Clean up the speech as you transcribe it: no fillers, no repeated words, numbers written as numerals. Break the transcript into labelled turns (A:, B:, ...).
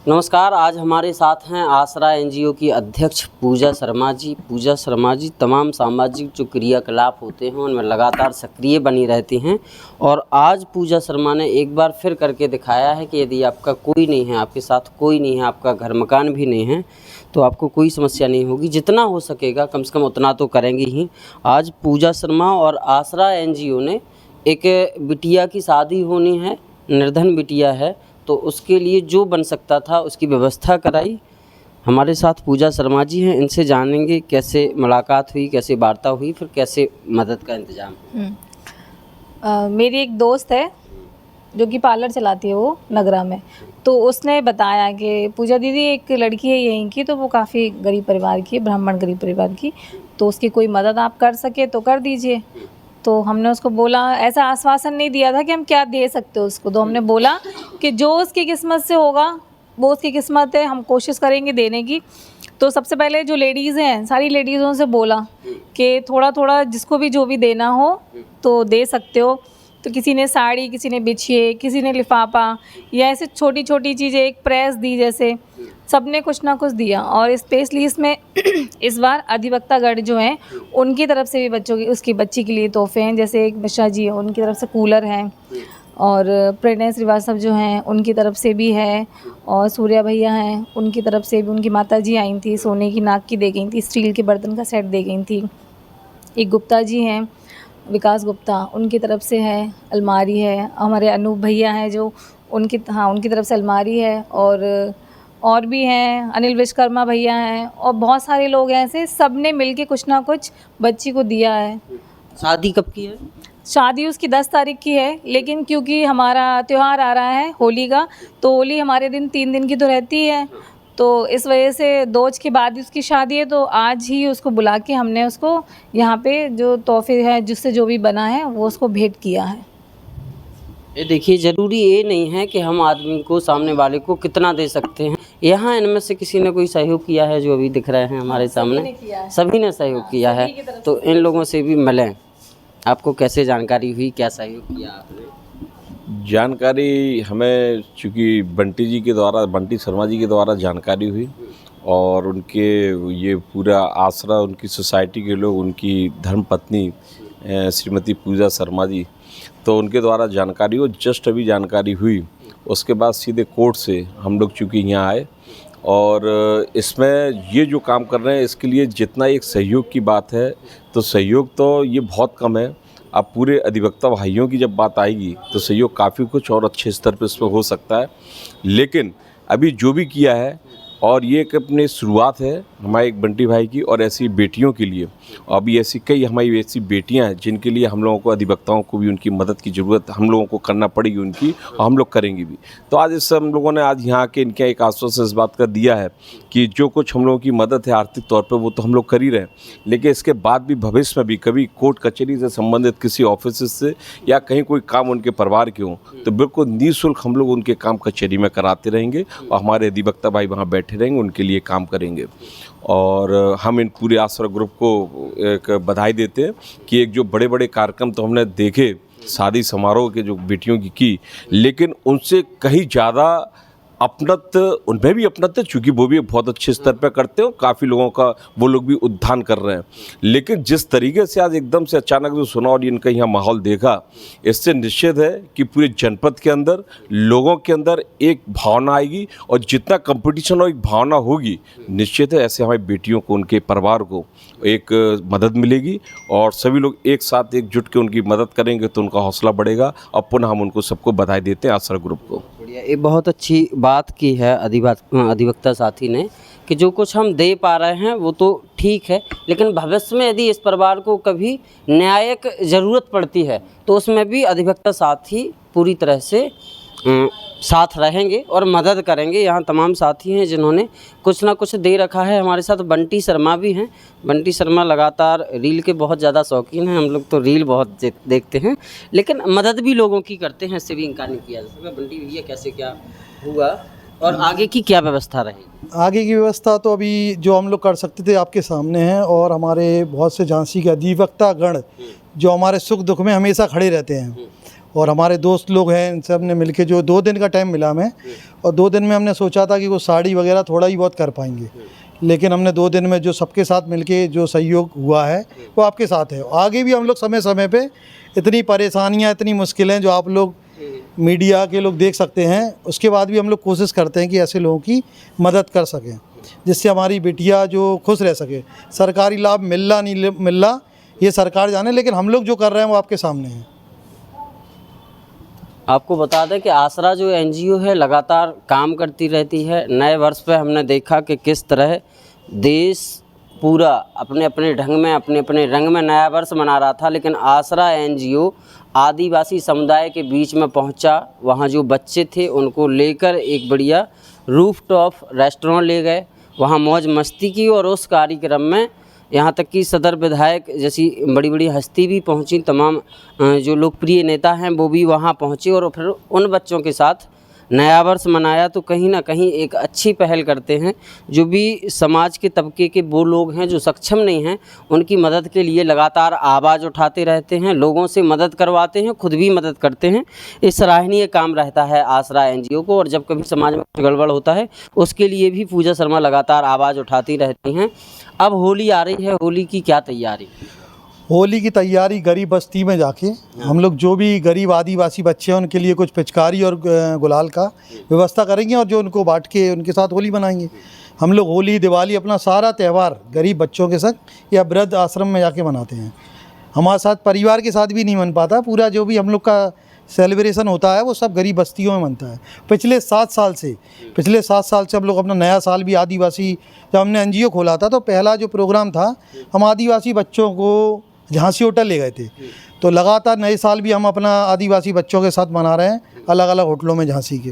A: नमस्कार। आज हमारे साथ हैं आसरा एनजीओ की अध्यक्ष पूजा शर्मा जी। पूजा शर्मा जी तमाम सामाजिक जो क्रियाकलाप होते हैं उनमें लगातार सक्रिय बनी रहती हैं और आज पूजा शर्मा ने एक बार फिर करके दिखाया है कि यदि आपका कोई नहीं है, आपके साथ कोई नहीं है, आपका घर मकान भी नहीं है तो आपको कोई समस्या नहीं होगी। जितना हो सकेगा कम से कम उतना तो करेंगे ही। आज पूजा शर्मा और आसरा एनजीओ ने एक बिटिया की शादी होनी है, निर्धन बिटिया है, तो उसके लिए जो बन सकता था उसकी व्यवस्था कराई। हमारे साथ पूजा शर्मा जी हैं, इनसे जानेंगे कैसे मुलाकात हुई, कैसे वार्ता हुई, फिर कैसे मदद का इंतजाम।
B: मेरी एक दोस्त है जो कि पार्लर चलाती है वो नगरा में, तो उसने बताया कि पूजा दीदी एक लड़की है यहीं की, तो वो काफ़ी गरीब परिवार की है, ब्राह्मण गरीब परिवार की, तो उसकी कोई मदद आप कर सके तो कर दीजिए। तो हमने उसको बोला, ऐसा आश्वासन नहीं दिया था कि हम क्या दे सकते हो उसको, तो हमने बोला कि जो उसकी किस्मत से होगा वो उसकी किस्मत है, हम कोशिश करेंगे देने की। तो सबसे पहले जो लेडीज़ हैं सारी लेडीज़ों से बोला कि थोड़ा थोड़ा जिसको भी जो भी देना हो तो दे सकते हो। तो किसी ने साड़ी, किसी ने बिछिए, किसी ने लिफाफा या ऐसे छोटी छोटी चीज़ें, एक प्रेस दी, जैसे सब ने कुछ ना कुछ दिया। और स्पेशली इसमें इस बार अधिवक्तागढ़ जो हैं उनकी तरफ से भी बच्चों की, उसकी बच्ची के लिए तोहफे हैं। जैसे एक मिश्रा जी है उनकी तरफ से कूलर हैं, और प्रणय श्रीवास्तव जो हैं उनकी तरफ से भी है, और सूर्या भैया हैं उनकी तरफ से भी, उनकी माता जी आई थी, सोने की नाक की दे गई थी, स्टील के बर्तन का सेट दे गई थी। एक गुप्ता जी हैं, विकास गुप्ता, उनकी तरफ से है, अलमारी है। हमारे अनूप भैया हैं जो उनकी तरफ से अलमारी है, और भी हैं, अनिल विश्वकर्मा भैया हैं, और बहुत सारे लोग हैं ऐसे, सब ने मिल के कुछ ना कुछ बच्ची को दिया है।
A: शादी कब की है?
B: शादी उसकी 10 तारीख की है, लेकिन क्योंकि हमारा त्यौहार आ रहा है होली का, तो होली हमारे दिन 3 दिन की तो रहती है, तो इस वजह से दोज के बाद ही उसकी शादी है। तो आज ही उसको बुला के हमने उसको यहाँ पे जो तोहफे हैं जिससे जो भी बना है वो उसको भेंट किया है।
A: ये देखिए, ज़रूरी ये नहीं है कि हम आदमी को, सामने वाले को कितना दे सकते हैं। यहाँ इनमें से किसी ने कोई सहयोग किया है जो अभी दिख रहे हैं हमारे सामने, सभी ने सहयोग किया है, तो इन लोगों से भी मिलें। आपको कैसे जानकारी हुई, क्या सहयोग किया आपने?
C: जानकारी हमें चूँकि बंटी शर्मा जी के द्वारा जानकारी हुई, और उनके ये पूरा आसरा, उनकी सोसाइटी के लोग, उनकी धर्मपत्नी श्रीमती पूजा शर्मा जी, तो उनके द्वारा जानकारी हो, जस्ट अभी जानकारी हुई। उसके बाद सीधे कोर्ट से हम लोग चूँकि यहाँ आए, और इसमें ये जो काम कर रहे हैं इसके लिए जितना एक सहयोग की बात है, तो सहयोग तो ये बहुत कम है। अब पूरे अधिवक्ता भाइयों की जब बात आएगी तो सहयोग काफ़ी कुछ और अच्छे स्तर पर इसमें हो सकता है। लेकिन अभी जो भी किया है, और ये एक अपनी शुरुआत है हमारे एक बंटी भाई की, और ऐसी बेटियों के लिए, और अभी ऐसी कई हमारी ऐसी बेटियां हैं जिनके लिए हम लोगों को, अधिवक्ताओं को भी उनकी मदद की ज़रूरत हम लोगों को करना पड़ेगी उनकी, और हम लोग करेंगे भी। तो आज इस हम लोगों ने आज यहाँ के इनका एक आश्वासन इस बात का दिया है कि जो कुछ हम लोगों की मदद है आर्थिक तौर पर वो तो हम लोग कर ही रहे हैं, लेकिन इसके बाद भी भविष्य में भी कभी कोर्ट कचहरी से संबंधित किसी ऑफिस से या कहीं कोई काम उनके परिवार के हों तो बिल्कुल निःशुल्क हम लोग उनके काम कचहरी में कराते रहेंगे, और हमारे अधिवक्ता भाई वहाँ बैठे रहेंगे, उनके लिए काम करेंगे। और हम इन पूरे आसरा ग्रुप को एक बधाई देते हैं कि एक जो बड़े बड़े कार्यक्रम तो हमने देखे शादी समारोह के जो बेटियों की, लेकिन उनसे कहीं ज़्यादा अपनत्व, उनमें भी अपनत्व, चूँकि वो भी बहुत अच्छे स्तर पर करते हो, काफ़ी लोगों का वो लोग भी उद्धान कर रहे हैं। लेकिन जिस तरीके से आज एकदम से अचानक जो सुना और इनका यहाँ माहौल देखा, इससे निश्चित है कि पूरे जनपद के अंदर लोगों के अंदर एक भावना आएगी, और जितना कंपटीशन और एक भावना होगी, निश्चित है ऐसे हमारी बेटियों को, उनके परिवार को एक मदद मिलेगी, और सभी लोग एक साथ एकजुट के उनकी मदद करेंगे तो उनका हौसला बढ़ेगा। और पुनः हम उनको सबको बधाई देते हैं आसरा ग्रुप को।
A: ये बहुत अच्छी बात की है अधिवक्ता साथी ने कि जो कुछ हम दे पा रहे हैं वो तो ठीक है, लेकिन भविष्य में यदि इस परिवार को कभी न्यायिक ज़रूरत पड़ती है तो उसमें भी अधिवक्ता साथी पूरी तरह से साथ रहेंगे और मदद करेंगे। यहाँ तमाम साथी हैं जिन्होंने कुछ ना कुछ दे रखा है। हमारे साथ बंटी शर्मा भी हैं। बंटी शर्मा लगातार रील के बहुत ज़्यादा शौकीन हैं। हम लोग तो रील बहुत देखते हैं, लेकिन मदद भी लोगों की करते हैं, इससे भी इनकार नहीं किया जा सकता। बंटी भैया, कैसे क्या हुआ और आगे की क्या व्यवस्था रहेगी?
D: आगे की व्यवस्था तो अभी जो हम लोग कर सकते थे आपके सामने हैं, और हमारे बहुत से झांसी के अधिवक्ता गण जो हमारे सुख दुख में हमेशा खड़े रहते हैं, और हमारे दोस्त लोग हैं, इन सब ने मिलके जो 2 दिन का टाइम मिला हमें, और 2 दिन में हमने सोचा था कि वो साड़ी वगैरह थोड़ा ही बहुत कर पाएंगे, लेकिन हमने 2 दिन में जो सबके साथ मिलके जो सहयोग हुआ है वो आपके साथ है। आगे भी हम लोग समय समय पे इतनी परेशानियां, इतनी मुश्किलें जो आप लोग मीडिया के लोग देख सकते हैं, उसके बाद भी हम लोग कोशिश करते हैं कि ऐसे लोगों की मदद कर सकें, जिससे हमारी बिटिया जो खुश रह सके। सरकारी लाभ मिलना नहीं मिलना ये सरकार जाने, लेकिन हम लोग जो कर रहे हैं वो आपके सामने है।
A: आपको बता दें कि आसरा जो एनजीओ है लगातार काम करती रहती है। नए वर्ष पे हमने देखा कि किस तरह देश पूरा अपने अपने ढंग में, अपने अपने रंग में नया वर्ष मना रहा था, लेकिन आसरा एनजीओ आदिवासी समुदाय के बीच में पहुंचा। वहां जो बच्चे थे उनको लेकर एक बढ़िया रूफटॉप रेस्टोरेंट ले गए, वहां मौज मस्ती की, और उस कार्यक्रम में यहाँ तक कि सदर विधायक जैसी बड़ी बड़ी हस्ती भी पहुँची, तमाम जो लोकप्रिय नेता हैं वो भी वहाँ पहुँचे और फिर उन बच्चों के साथ नया वर्ष मनाया। तो कहीं ना कहीं एक अच्छी पहल करते हैं। जो भी समाज के तबके के वो लोग हैं जो सक्षम नहीं हैं, उनकी मदद के लिए लगातार आवाज़ उठाते रहते हैं, लोगों से मदद करवाते हैं, खुद भी मदद करते हैं। इस सराहनीय काम रहता है आसरा एनजीओ को, और जब कभी समाज में कुछ गड़बड़ होता है उसके लिए भी पूजा शर्मा लगातार आवाज़ उठाती रहती हैं। अब होली आ रही है, होली की क्या तैयारी?
D: होली की तैयारी गरीब बस्ती में जाके हम लोग जो भी गरीब आदिवासी बच्चे हैं उनके लिए कुछ पिचकारी और गुलाल का व्यवस्था करेंगे, और जो उनको बांट के उनके साथ होली मनाएंगे। हम लोग होली, दिवाली, अपना सारा त्यौहार गरीब बच्चों के साथ या वृद्ध आश्रम में जाके मनाते हैं। हमारे साथ परिवार के साथ भी नहीं मन पाता, पूरा जो भी हम लोग का सेलिब्रेशन होता है वो सब गरीब बस्तियों में बनता है। पिछले 7 साल से हम लोग अपना नया साल भी आदिवासी, जब हमने एनजीओ खोला था तो पहला जो प्रोग्राम था हम आदिवासी बच्चों को झांसी होटल ले गए थे। तो लगातार नए साल भी हम अपना आदिवासी बच्चों के साथ मना रहे हैं अलग अलग होटलों में झांसी के।